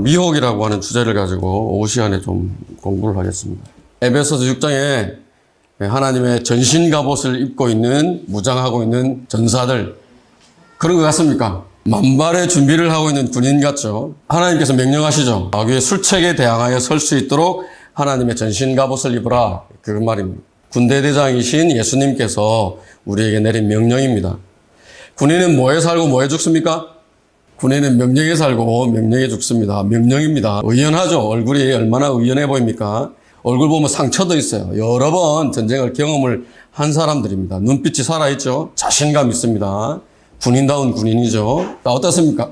미혹이라고 하는 주제를 가지고 오후 시간에 좀 공부를 하겠습니다. 에베소서 6장에 하나님의 전신 갑옷을 입고 있는, 무장하고 있는 전사들, 그런 것 같습니까? 만발의 준비를 하고 있는 군인 같죠? 하나님께서 명령하시죠. 마귀의 술책에 대항하여 설 수 있도록 하나님의 전신 갑옷을 입으라. 그 말입니다. 군대 대장이신 예수님께서 우리에게 내린 명령입니다. 군인은 뭐에 살고 뭐에 죽습니까? 군인은 명령에 살고 명령에 죽습니다. 명령입니다. 의연하죠. 얼굴이 얼마나 의연해 보입니까? 얼굴 보면 상처도 있어요. 여러 번 전쟁을 경험을 한 사람들입니다. 눈빛이 살아있죠. 자신감 있습니다. 군인다운 군인이죠. 어떻습니까?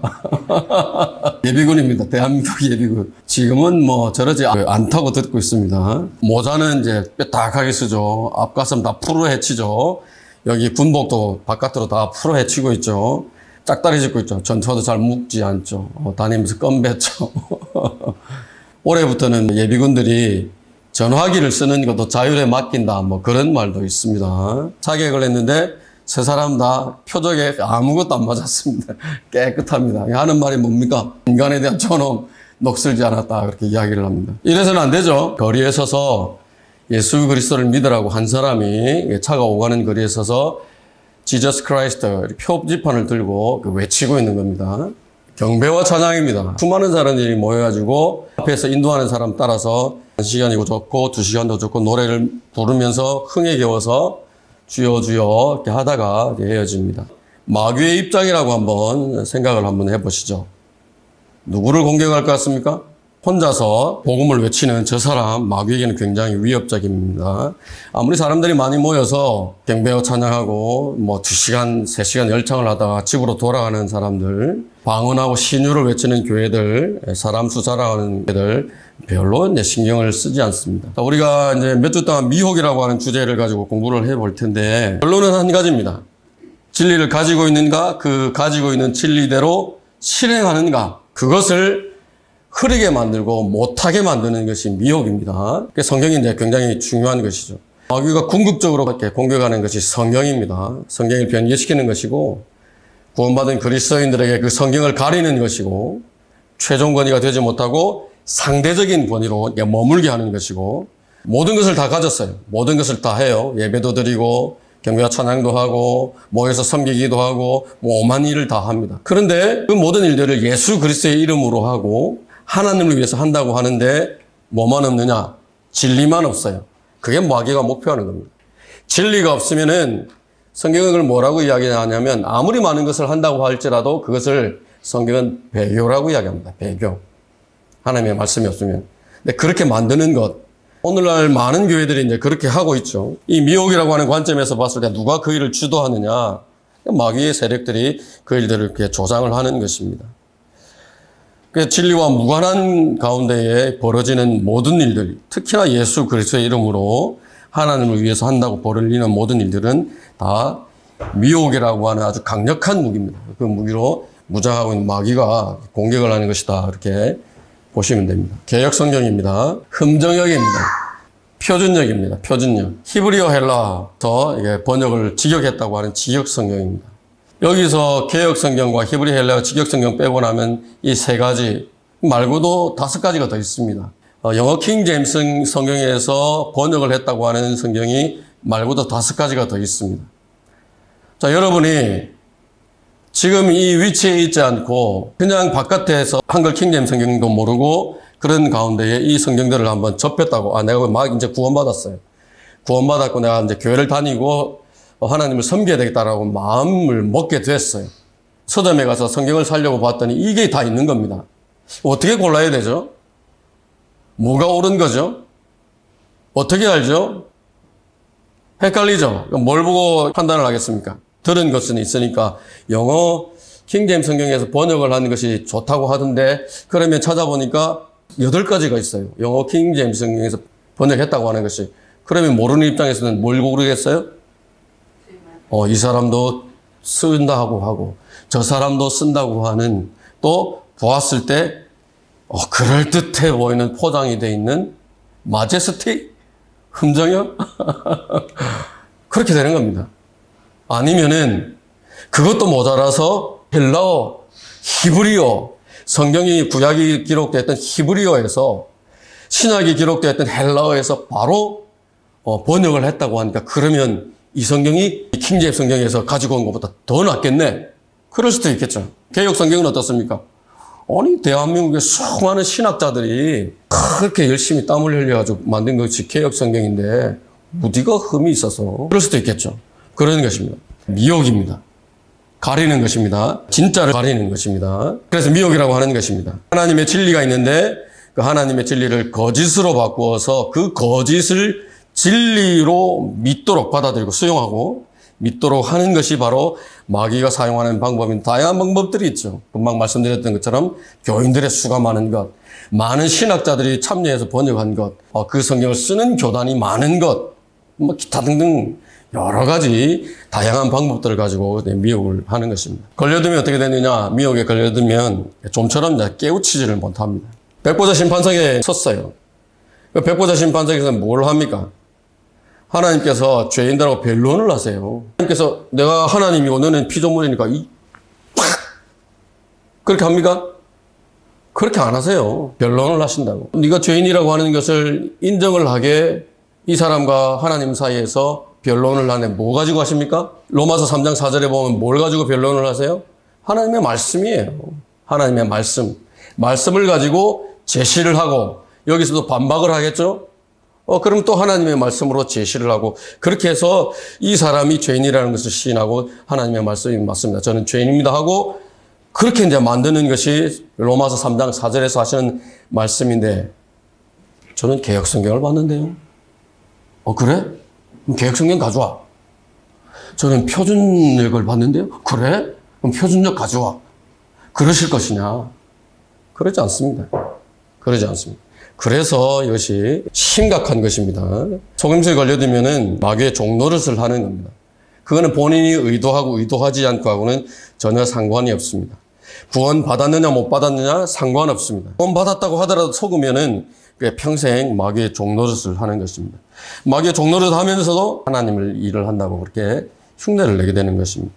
예비군입니다. 대한민국 예비군. 지금은 뭐 저러지 않다고 듣고 있습니다. 모자는 이제 뼈딱하게 쓰죠. 앞가슴 다 풀어 헤치죠. 여기 군복도 바깥으로 다 풀어 헤치고 있죠. 짝다리 짚고 있죠. 전투화도 잘 묶지 않죠. 다니면서 껌뱉죠. 올해부터는 예비군들이 전화기를 쓰는 것도 자율에 맡긴다. 뭐 그런 말도 있습니다. 자격을 했는데 세 사람 다 표적에 아무것도 안 맞았습니다. 깨끗합니다. 하는 말이 뭡니까? 인간에 대한 존엄 녹슬지 않았다. 그렇게 이야기를 합니다. 이래서는 안 되죠. 거리에 서서 예수 그리스도를 믿으라고 한 사람이 차가 오가는 거리에 서서 Jesus Christ 표지판을 들고 외치고 있는 겁니다. 경배와 찬양입니다. 수많은 사람들이 모여가지고 앞에서 인도하는 사람 따라서 1시간이고 좋고 2시간도 좋고 노래를 부르면서 흥에 겨워서 주여 주여 이렇게 하다가 헤어집니다. 마귀의 입장이라고 한번 생각을 한번 해보시죠. 누구를 공격할 것 같습니까? 혼자서 복음을 외치는 저 사람, 마귀에게는 굉장히 위협적입니다. 아무리 사람들이 많이 모여서 경배와 찬양하고 2시간, 3시간 열창을 하다가 집으로 돌아가는 사람들, 방언하고 신유를 외치는 교회들, 사람 수 자랑하는 교회들 별로 내 신경을 쓰지 않습니다. 우리가 이제 몇 주 동안 미혹이라고 하는 주제를 가지고 공부를 해볼 텐데 결론은 한 가지입니다. 진리를 가지고 있는가, 그 가지고 있는 진리대로 실행하는가, 그것을 흐리게 만들고 못하게 만드는 것이 미혹입니다. 성경이 이제 굉장히 중요한 것이죠. 마귀가 궁극적으로 이렇게 공격하는 것이 성경입니다. 성경을 변개시키는 것이고 구원받은 그리스도인들에게 그 성경을 가리는 것이고 최종 권위가 되지 못하고 상대적인 권위로 머물게 하는 것이고 모든 것을 다 가졌어요. 모든 것을 다 해요. 예배도 드리고 경배와 찬양도 하고 모여서 섬기기도 하고 오만 일을 다 합니다. 그런데 그 모든 일들을 예수 그리스도의 이름으로 하고 하나님을 위해서 한다고 하는데 뭐만 없느냐? 진리만 없어요. 그게 마귀가 목표하는 겁니다. 진리가 없으면은 성경은 뭐라고 이야기하냐면 아무리 많은 것을 한다고 할지라도 그것을 성경은 배교라고 이야기합니다. 배교. 하나님의 말씀이 없으면. 근데 그렇게 만드는 것. 오늘날 많은 교회들이 이제 그렇게 하고 있죠. 이 미혹이라고 하는 관점에서 봤을 때 누가 그 일을 주도하느냐? 마귀의 세력들이 그 일들을 이렇게 조장을 하는 것입니다. 그 진리와 무관한 가운데에 벌어지는 모든 일들, 특히나 예수 그리스도의 이름으로 하나님을 위해서 한다고 벌어지는 모든 일들은 다 미혹이라고 하는 아주 강력한 무기입니다. 그 무기로 무장하고 있는 마귀가 공격을 하는 것이다. 이렇게 보시면 됩니다. 개역 성경입니다. 흠정역입니다. 표준역입니다. 표준역. 히브리어 헬라서 번역을 직역했다고 하는 직역 성경입니다. 여기서 개역 성경과 히브리 헬라어 직역 성경 빼고 나면 이 세 가지 말고도 5가지가 더 있습니다. 영어 킹 제임스 성경에서 번역을 했다고 하는 성경이 말고도 5가지가 더 있습니다. 자, 여러분이 지금 이 위치에 있지 않고 그냥 바깥에서 한글 킹 제임스 성경도 모르고 그런 가운데에 이 성경들을 한번 접했다고, 내가 막 이제 구원받았어요. 구원받았고 내가 이제 교회를 다니고 하나님을 섬겨야 되겠다라고 마음을 먹게 됐어요. 서점에 가서 성경을 사려고 봤더니 이게 다 있는 겁니다. 어떻게 골라야 되죠? 뭐가 옳은 거죠? 어떻게 알죠? 헷갈리죠? 뭘 보고 판단을 하겠습니까? 들은 것은 있으니까 영어 킹제임스 성경에서 번역을 하는 것이 좋다고 하던데 그러면 찾아보니까 8가지가 있어요. 영어 킹제임스 성경에서 번역했다고 하는 것이. 그러면 모르는 입장에서는 뭘 고르겠어요? 이 사람도 쓴다고 하고 저 사람도 쓴다고 하는, 또 보았을 때 그럴듯해 보이는 포장이 되어 있는 마제스틱? 흠정역? 그렇게 되는 겁니다. 아니면은 그것도 모자라서 헬라어, 히브리어, 성경이 구약이 기록됐던 히브리어에서 신약이 기록됐던 헬라어에서 바로 번역을 했다고 하니까 그러면 이 성경이 킹제임스 성경에서 가지고 온 것보다 더 낫겠네. 그럴 수도 있겠죠. 개역 성경은 어떻습니까? 아니 대한민국의 수많은 신학자들이 그렇게 열심히 땀을 흘려가지고 만든 것이 개역 성경인데 어디가 흠이 있어서 그럴 수도 있겠죠. 그런 것입니다. 미혹입니다. 가리는 것입니다. 진짜를 가리는 것입니다. 그래서 미혹이라고 하는 것입니다. 하나님의 진리가 있는데 그 하나님의 진리를 거짓으로 바꾸어서 그 거짓을 진리로 믿도록 받아들이고 수용하고 믿도록 하는 것이 바로 마귀가 사용하는 방법인 다양한 방법들이 있죠. 금방 말씀드렸던 것처럼 교인들의 수가 많은 것, 많은 신학자들이 참여해서 번역한 것, 그 성경을 쓰는 교단이 많은 것, 뭐 기타 등등 여러 가지 다양한 방법들을 가지고 미혹을 하는 것입니다. 걸려들면 어떻게 되느냐? 미혹에 걸려들면 좀처럼 깨우치지를 못합니다. 백보자 심판석에 섰어요. 백보자 심판석에서는 뭘 합니까? 하나님께서 죄인들하고 변론을 하세요. 하나님께서 내가 하나님이고 너는 피조물이니까 그렇게 합니까? 그렇게 안 하세요. 변론을 하신다고. 네가 죄인이라고 하는 것을 인정을 하게 이 사람과 하나님 사이에서 변론을 하네. 뭐 가지고 하십니까? 로마서 3장 4절에 보면 뭘 가지고 변론을 하세요? 하나님의 말씀이에요. 하나님의 말씀. 말씀을 가지고 제시를 하고 여기서도 반박을 하겠죠? 그럼 또 하나님의 말씀으로 제시를 하고 그렇게 해서 이 사람이 죄인이라는 것을 시인하고 하나님의 말씀이 맞습니다. 저는 죄인입니다 하고 그렇게 이제 만드는 것이 로마서 3장 4절에서 하시는 말씀인데 저는 개역 성경을 봤는데요. 그래? 그럼 개역 성경 가져와. 저는 표준역을 봤는데요. 그래? 그럼 표준역 가져와. 그러실 것이냐? 그러지 않습니다. 그러지 않습니다. 그래서 이것이 심각한 것입니다. 속임수에 걸려들면은 마귀의 종노릇을 하는 겁니다. 그거는 본인이 의도하고 의도하지 않고 하고는 전혀 상관이 없습니다. 구원 받았느냐 못 받았느냐 상관없습니다. 구원 받았다고 하더라도 속으면은 평생 마귀의 종노릇을 하는 것입니다. 마귀의 종노릇 하면서도 하나님을 일을 한다고 그렇게 흉내를 내게 되는 것입니다.